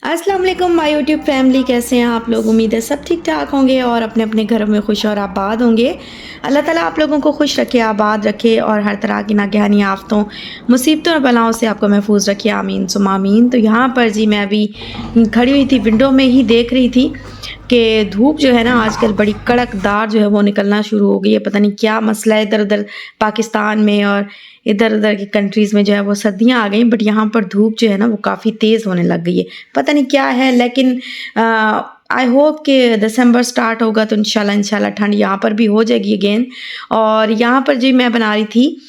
अस्सलाम वालेकुम my YouTube family, कैसे हैं आप लोग। उम्मीद है सब ठीक ठाक होंगे और अपने अपने घरों में खुश और आबाद होंगे। अल्लाह ताला आप लोगों को खुश रखे, आबाद रखे और हर तरह की नागहानी आफ़तों, मुसीबतों और बलाओं से आपको महफूज रखे। आमीन सुम्मा आमीन। तो यहाँ पर जी मैं अभी खड़ी हुई थी, विंडो में ही देख रही थी कि धूप जो है ना आजकल बड़ी कड़कदार जो है वो निकलना शुरू हो गई है। पता नहीं क्या मसला है इधर उधर पाकिस्तान में और इधर उधर की कंट्रीज़ में जो है वो सर्दियाँ आ गई, बट यहाँ पर धूप जो है ना वो काफ़ी तेज़ होने लग गई है। पता नहीं क्या है, लेकिन आई होप कि दिसंबर स्टार्ट होगा तो इंशाल्लाह ठंड यहाँ पर भी हो जाएगी अगेन। और यहाँ पर जी मैं बना रही थी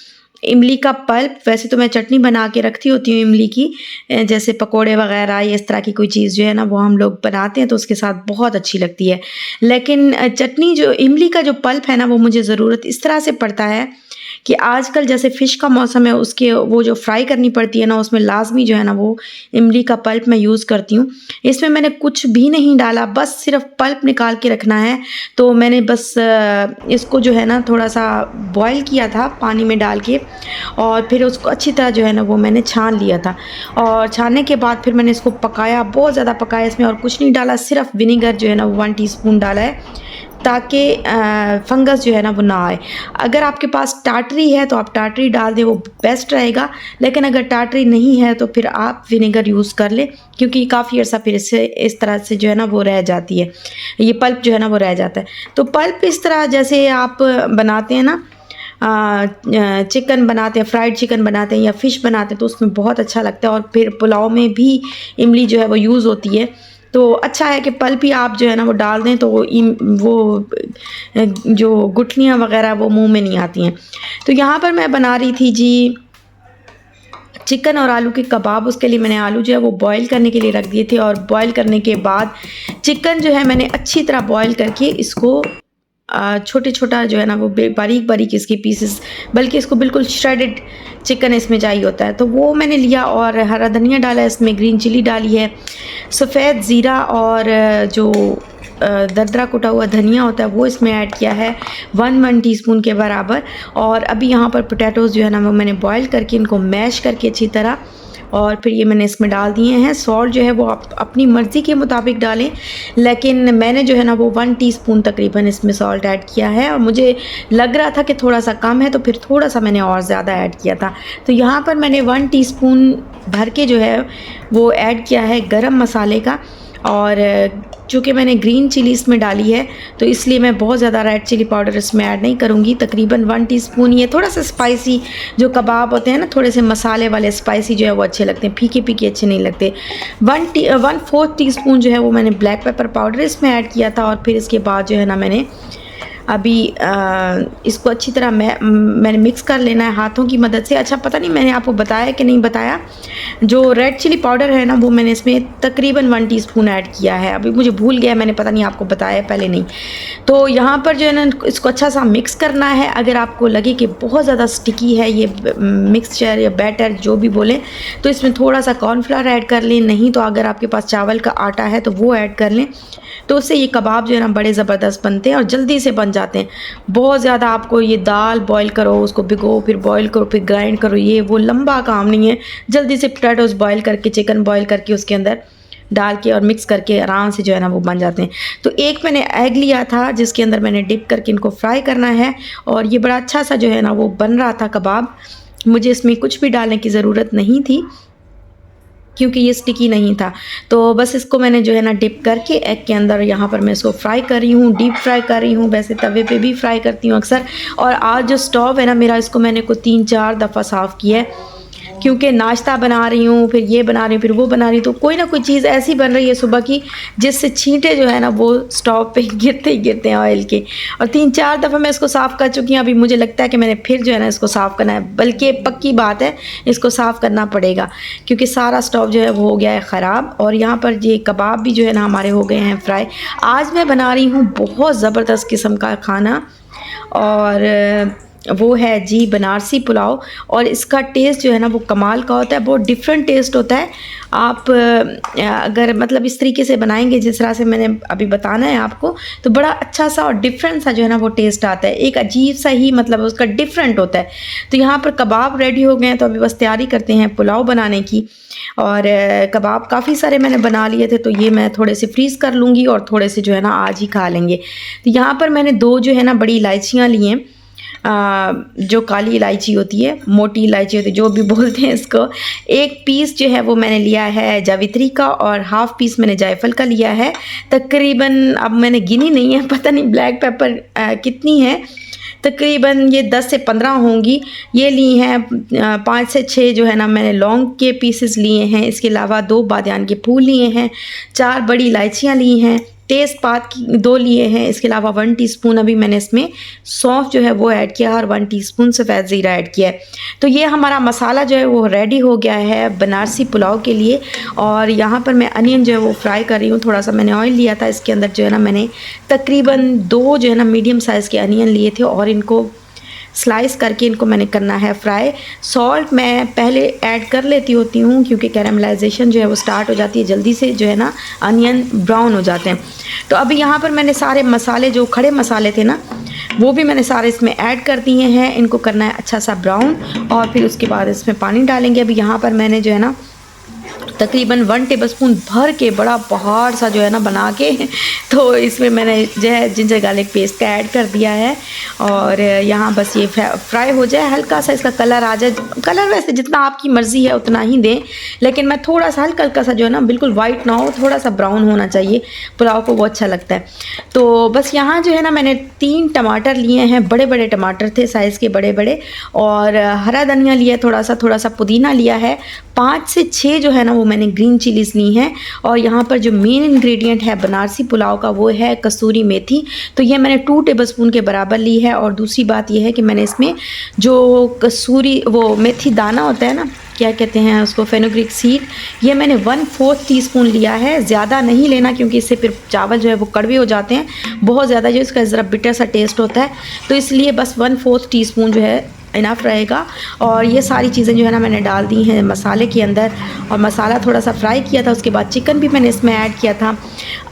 इमली का पल्प। वैसे तो मैं चटनी बना के रखती होती हूँ इमली की, जैसे पकोड़े वगैरह या इस तरह की कोई चीज़ जो है ना वो हम लोग बनाते हैं तो उसके साथ बहुत अच्छी लगती है। लेकिन चटनी जो इमली का जो पल्प है ना वो मुझे ज़रूरत इस तरह से पड़ता है कि आजकल जैसे फ़िश का मौसम है, उसके वो जो फ्राई करनी पड़ती है ना उसमें लाजमी जो है ना वो इमली का पल्प मैं यूज़ करती हूँ। इसमें मैंने कुछ भी नहीं डाला, बस सिर्फ पल्प निकाल के रखना है। तो मैंने बस इसको जो है ना थोड़ा सा बॉईल किया था पानी में डाल के, और फिर उसको अच्छी तरह जो है ना वो मैंने छान लिया था। और छानने के बाद फिर मैंने इसको पकाया, बहुत ज़्यादा पकाया। इसमें और कुछ नहीं डाला, सिर्फ विनेगर जो है ना वो 1 टीस्पून डाला है ताकि फंगस जो है ना वो ना आए। अगर आपके पास टाटरी है तो आप टाटरी डाल दें, वो बेस्ट रहेगा। लेकिन अगर टाटरी नहीं है तो फिर आप विनेगर यूज़ कर लें, क्योंकि काफ़ी अर्सा फिर इससे इस तरह से जो है ना वो रह जाती है, ये पल्प जो है ना वो रह जाता है। तो पल्प इस तरह जैसे आप बनाते हैं ना, चिकन बनाते हैं, फ्राइड चिकन बनाते हैं या फ़िश बनाते हैं तो उसमें बहुत अच्छा लगता है। और फिर पुलाव में भी इमली जो है वो यूज़ होती है। तो अच्छा है कि पल्प ही आप जो है ना वो डाल दें तो वो जो गुठलियाँ वगैरह वो मुंह में नहीं आती हैं। तो यहाँ पर मैं बना रही थी जी चिकन और आलू के कबाब। उसके लिए मैंने आलू जो है वो बॉईल करने के लिए रख दिए थे, और बॉईल करने के बाद चिकन जो है मैंने अच्छी तरह बॉईल करके इसको छोटे छोटा जो है ना वो बारीक बारीक इसके पीसेस, बल्कि इसको बिल्कुल श्रेडेड चिकन इसमें चाहिए होता है। तो वो मैंने लिया और हरा धनिया डाला, इसमें ग्रीन चिली डाली है, सफ़ेद ज़ीरा और जो दरदरा कुटा हुआ धनिया होता है वो इसमें ऐड किया है 1 टीस्पून के बराबर। और अभी यहाँ पर पोटैटोज़ जो है ना वो मैंने बॉईल करके इनको मैश करके अच्छी तरह, और फिर ये मैंने इसमें डाल दिए हैं। सॉल्ट जो है वो आप अपनी मर्ज़ी के मुताबिक डालें, लेकिन मैंने जो है ना वो 1 टीस्पून तकरीबन इसमें सॉल्ट ऐड किया है, और मुझे लग रहा था कि थोड़ा सा कम है तो फिर थोड़ा सा मैंने और ज़्यादा ऐड किया था। तो यहाँ पर मैंने 1 टीस्पून भर के जो है वो ऐड किया है गरम मसाले का। और चूँकि मैंने ग्रीन चिली इसमें डाली है तो इसलिए मैं बहुत ज़्यादा रेड चिली पाउडर इसमें ऐड नहीं करूँगी। तकरीबन 1 टीस्पून। ये थोड़ा सा स्पाइसी जो कबाब होते हैं ना, थोड़े से मसाले वाले स्पाइसी जो है वो अच्छे लगते हैं, फीके फीके अच्छे नहीं लगते। 1/4 टीस्पून जो है वो मैंने ब्लैक पेपर पाउडर इसमें ऐड किया था। और फिर इसके बाद जो है ना मैंने अभी इसको अच्छी तरह मैंने मिक्स कर लेना है हाथों की मदद से। अच्छा, पता नहीं मैंने आपको बताया कि नहीं बताया, जो रेड चिली पाउडर है ना वो मैंने इसमें तकरीबन 1 टीस्पून ऐड किया है। अभी मुझे भूल गया, मैंने पता नहीं आपको बताया पहले नहीं। तो यहाँ पर जो है ना इसको अच्छा सा मिक्स करना है। अगर आपको लगे कि बहुत ज़्यादा स्टिकी है ये मिक्सचर या बैटर जो भी बोलें, तो इसमें थोड़ा सा कॉर्नफ्लावर ऐड कर लें, नहीं तो अगर आपके पास चावल का आटा है तो वो ऐड कर लें। तो उससे ये कबाब जो है ना बड़े ज़बरदस्त बनते हैं और जल्दी से बन जाते हैं। बहुत ज़्यादा आपको ये दाल बॉईल करो, उसको भिगो, फिर बॉईल करो, फिर ग्राइंड करो, ये वो लंबा काम नहीं है। जल्दी से पोटैटोज़ बॉईल करके, चिकन बॉईल करके उसके अंदर डाल के और मिक्स करके आराम से जो है ना वो बन जाते हैं। तो एक मैंने एग लिया था जिसके अंदर मैंने डिप करके इनको फ्राई करना है, और ये बड़ा अच्छा सा जो है ना वो बन रहा था कबाब। मुझे इसमें कुछ भी डालने की ज़रूरत नहीं थी क्योंकि ये स्टिकी नहीं था। तो बस इसको मैंने जो है ना डिप करके एग के अंदर यहाँ पर मैं इसको फ्राई कर रही हूँ, डीप फ्राई कर रही हूँ। वैसे तवे पे भी फ्राई करती हूँ अक्सर। और आज जो स्टोव है ना मेरा, इसको मैंने को 3-4 दफ़ा साफ़ किया है, क्योंकि नाश्ता बना रही हूँ, फिर ये बना रही हूँ, फिर वो बना रही हूँ, तो कोई ना कोई चीज़ ऐसी बन रही है सुबह की जिससे छींटे जो है ना वो स्टोव पे गिरते ही गिरते हैं ऑयल के। और 3-4 दफ़ा मैं इसको साफ़ कर चुकी हूँ। अभी मुझे लगता है कि मैंने फिर जो है ना इसको साफ़ करना है, बल्कि पक्की बात है इसको साफ़ करना पड़ेगा, क्योंकि सारा स्टोव जो है वो हो गया है ख़राब। और यहाँ पर ये कबाब भी जो है ना हमारे हो गए हैं फ्राई। आज मैं बना रही हूँ बहुत ज़बरदस्त किस्म का खाना, और वो है जी बनारसी पुलाव। और इसका टेस्ट जो है ना वो कमाल का होता है, बहुत डिफरेंट टेस्ट होता है। आप अगर मतलब इस तरीके से बनाएंगे जिस तरह से मैंने अभी बताना है आपको, तो बड़ा अच्छा सा और डिफरेंट सा जो है ना वो टेस्ट आता है, एक अजीब सा ही मतलब उसका डिफरेंट होता है। तो यहाँ पर कबाब रेडी हो गए हैं, तो अभी बस तैयारी करते हैं पुलाव बनाने की। और कबाब काफ़ी सारे मैंने बना लिए थे, तो ये मैं थोड़े से फ्रीज़ कर लूँगी और थोड़े से जो है ना आज ही खा लेंगे। तो यहाँ पर मैंने 2 जो है ना बड़ी इलायचियाँ ली हैं, जो काली इलायची होती है, मोटी इलायची होती है, जो भी बोलते हैं इसको। 1 पीस जो है वो मैंने लिया है जावित्री का और हाफ़ पीस मैंने जायफल का लिया है। तकरीबन अब मैंने गिनी नहीं है, पता नहीं ब्लैक पेपर कितनी है, तकरीबन ये 10 से 15 होंगी। ये ली हैं 5 से 6 जो है ना मैंने लौंग के पीसेस लिए हैं। इसके अलावा 2 बादियान के फूल लिए हैं, 4 बड़ी इलायचियाँ ली हैं, तेज़पात की 2 लिए हैं। इसके अलावा 1 टीस्पून अभी मैंने इसमें सौंफ जो है वो ऐड किया है और 1 टीस्पून सफ़ेद ज़ीरा ऐड किया है। तो ये हमारा मसाला जो है वो रेडी हो गया है बनारसी पुलाव के लिए। और यहाँ पर मैं अनियन जो है वो फ्राई कर रही हूँ। थोड़ा सा मैंने ऑयल लिया था, इसके अंदर जो है ना मैंने तकरीबन 2 जो है ना मीडियम साइज़ के अनियन लिए थे और इनको स्लाइस करके इनको मैंने करना है फ्राई। सॉल्ट मैं पहले ऐड कर लेती होती हूँ क्योंकि कैरामलाइजेशन जो है वो स्टार्ट हो जाती है, जल्दी से जो है ना अनियन ब्राउन हो जाते हैं। तो अभी यहाँ पर मैंने सारे मसाले, जो खड़े मसाले थे ना, वो भी मैंने सारे इसमें ऐड कर दिए हैं। इनको करना है अच्छा सा ब्राउन और फिर उसके बाद इसमें पानी डालेंगे। अभी यहाँ पर मैंने जो है ना तकरीबन 1 टेबलस्पून भर के बड़ा पहाड़ सा जो है ना बना के तो इसमें मैंने जो है जिंजर गार्लिक पेस्ट का ऐड कर दिया है। और यहाँ बस ये फ्राई हो जाए, हल्का सा इसका कलर आ जाए। कलर वैसे जितना आपकी मर्ज़ी है उतना ही दें, लेकिन मैं थोड़ा सा हल्का हल्का सा जो है ना, बिल्कुल वाइट ना हो, थोड़ा सा ब्राउन होना चाहिए, पुलाव को वो अच्छा लगता है। तो बस यहाँ जो है ना मैंने 3 टमाटर लिए हैं, बड़े बड़े टमाटर थे, साइज़ के बड़े बड़े। और हरा धनिया लिया, थोड़ा सा पुदीना लिया है। 5 से 6 जो है ना वो मैंने ग्रीन चिलीज़ ली हैं। और यहाँ पर जो मेन इंग्रेडिएंट है बनारसी पुलाव का वो है कसूरी मेथी। तो ये मैंने 2 टेबलस्पून के बराबर ली है। और दूसरी बात ये है कि मैंने इसमें जो कसूरी वो मेथी दाना होता है ना, क्या कहते हैं उसको, फेनुग्रीक सीड, ये मैंने 1/4 टीस्पून लिया है। ज़्यादा नहीं लेना क्योंकि इससे फिर चावल जो है वो कड़वे हो जाते हैं, बहुत ज़्यादा जो इसका ज़रा बिटर सा टेस्ट होता है। तो इसलिए बस 1/4 टीस्पून जो है इनफ रहेगा। और ये सारी चीज़ें जो है ना मैंने डाल दी हैं मसाले के अंदर। और मसाला थोड़ा सा फ्राई किया था, उसके बाद चिकन भी मैंने इसमें ऐड किया था।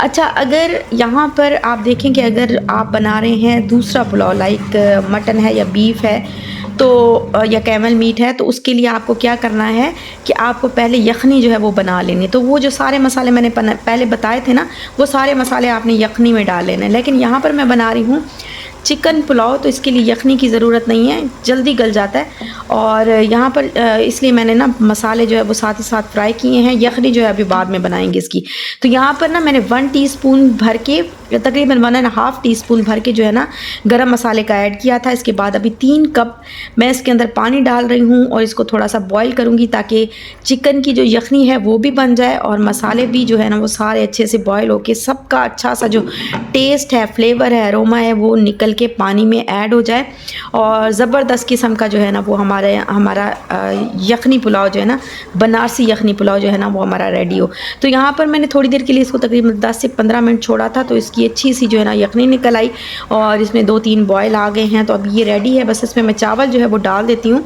अच्छा, अगर यहाँ पर आप देखें कि अगर आप बना रहे हैं दूसरा पुलाव, लाइक मटन है या बीफ है, तो या कैमल मीट है, तो उसके लिए आपको क्या करना है कि आपको पहले यखनी जो है वो बना लेनी। तो वो जो सारे मसाले मैंने पहले बताए थे ना, वो सारे मसाले आपने यखनी में डाल लेने। लेकिन यहाँ पर मैं बना रही हूँ चिकन पुलाव, तो इसके लिए यखनी की ज़रूरत नहीं है, जल्दी गल जाता है। और यहाँ पर इसलिए मैंने ना मसाले जो है वो साथ ही साथ फ्राई किए हैं। यखनी जो है अभी बाद में बनाएंगे इसकी। तो यहाँ पर ना मैंने 1 टीस्पून भर के, तकरीबन 1.5 टीस्पून भर के जो है ना गरम मसाले का ऐड किया था। इसके बाद अभी 3 कप मैं इसके अंदर पानी डाल रही हूँ और इसको थोड़ा सा बॉईल करूँगी ताकि चिकन की जो यखनी है वो भी बन जाए और मसाले भी जो है ना वो सारे अच्छे से बॉईल होके सबका अच्छा सा जो टेस्ट है, फ्लेवर है, अरोमा है, वो निकल के पानी में ऐड हो जाए। और ज़बरदस्त किस्म का जो है ना वो हमारा यखनी पुलाव जो है ना, बनारसी यखनी पुलाव जो है ना वो हमारा रेडी हो। तो यहाँ पर मैंने थोड़ी देर के लिए इसको तकरीबन 10 से 15 मिनट छोड़ा था, तो इसकी अच्छी सी जो है ना यखनी निकल आई और इसमें 2-3 बॉयल आ गए हैं। तो अब ये रेडी है। बस इसमें मैं चावल जो है वो डाल देती हूँ।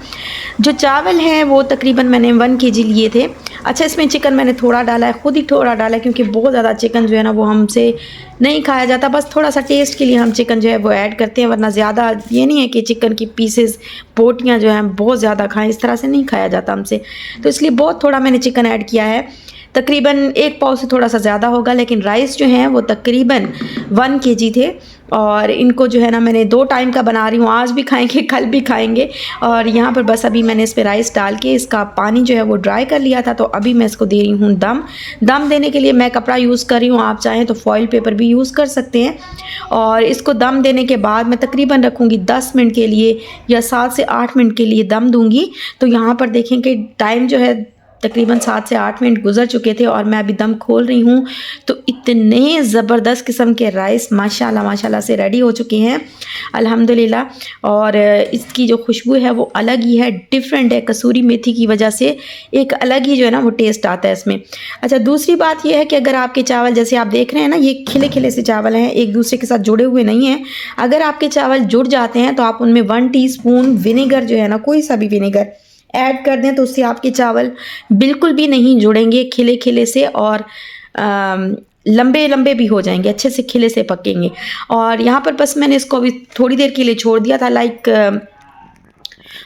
जो चावल हैं वो तकरीबन मैंने 1 kg लिए थे। अच्छा, इसमें चिकन मैंने थोड़ा डाला है, खुद ही थोड़ा डाला है क्योंकि बहुत ज़्यादा चिकन जो है ना वो हमसे नहीं खाया जाता, बस थोड़ा सा टेस्ट के लिए हम चिकन जो है वो ऐड करते हैं। वरना ज़्यादा ये नहीं है कि चिकन की पीसेस, बोटियाँ जो हैं बहुत ज़्यादा खाएं, इस तरह से नहीं खाया जाता हमसे। तो इसलिए बहुत थोड़ा मैंने चिकन ऐड किया है। तकरीबन 1 पाव से थोड़ा सा ज़्यादा होगा। लेकिन राइस जो हैं वो तकरीबन 1 kg थे। और इनको जो है ना मैंने 2 टाइम का बना रही हूँ, आज भी खाएंगे, कल भी खाएंगे। और यहाँ पर बस अभी मैंने इस पर राइस डाल के इसका पानी जो है वो ड्राई कर लिया था। तो अभी मैं इसको दे रही हूँ दम देने के लिए मैं कपड़ा यूज़ कर रही हूँ, आप चाहें तो फॉइल पेपर भी यूज़ कर सकते हैं। और इसको दम देने के बाद मैं तकरीबन रखूँगी 10 मिनट के लिए या 7 से 8 मिनट के लिए दम दूँगी। तो यहाँ पर देखें कि टाइम जो है तकरीबन 7 से 8 मिनट गुजर चुके थे और मैं अभी दम खोल रही हूँ। तो इतने ज़बरदस्त किस्म के राइस माशाल्लाह माशाल्लाह से रेडी हो चुके हैं अल्हम्दुलिल्लाह। और इसकी जो खुशबू है वो अलग ही है, डिफरेंट है। कसूरी मेथी की वजह से एक अलग ही जो है ना वो टेस्ट आता है इसमें। अच्छा, दूसरी बात ये है कि अगर आपके चावल जैसे आप देख रहे हैं ना, ये खिले खिले से चावल हैं, एक दूसरे के साथ जुड़े हुए नहीं हैं। अगर आपके चावल जुड़ जाते हैं तो आप उनमें 1 टीस्पून विनेगर जो है ना, कोई सा भी विनेगर ऐड कर दें तो उससे आपके चावल बिल्कुल भी नहीं जुड़ेंगे खिले खिले से, और लंबे लंबे भी हो जाएंगे, अच्छे से खिले से पकेंगे। और यहाँ पर बस मैंने इसको अभी थोड़ी देर के लिए छोड़ दिया था, लाइक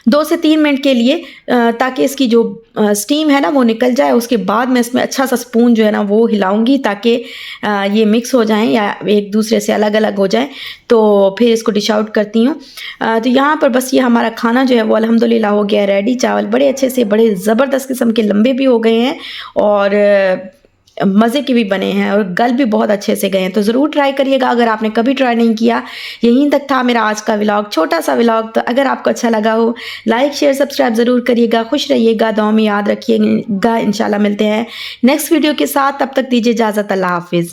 2 से 3 मिनट के लिए, ताकि इसकी जो स्टीम है ना वो निकल जाए। उसके बाद मैं इसमें अच्छा सा स्पून जो है ना वो हिलाऊंगी ताकि ये मिक्स हो जाएं या एक दूसरे से अलग अलग हो जाएं। तो फिर इसको डिश आउट करती हूँ। तो यहाँ पर बस ये हमारा खाना जो है वो अल्हम्दुलिल्लाह हो गया रेडी। चावल बड़े अच्छे से, बड़े ज़बरदस्त किस्म के लंबे भी हो गए हैं और मज़े के भी बने हैं और गल भी बहुत अच्छे से गए हैं। तो ज़रूर ट्राई करिएगा अगर आपने कभी ट्राई नहीं किया। यहीं तक था मेरा आज का व्लॉग, छोटा सा व्लॉग। तो अगर आपको अच्छा लगा हो, लाइक शेयर सब्सक्राइब ज़रूर करिएगा। खुश रहिएगा, दुआ में याद रखिएगा। इंशाल्लाह मिलते हैं नेक्स्ट वीडियो के साथ। तब तक दीजिए इजाज़त। अल्लाह हाफिज़।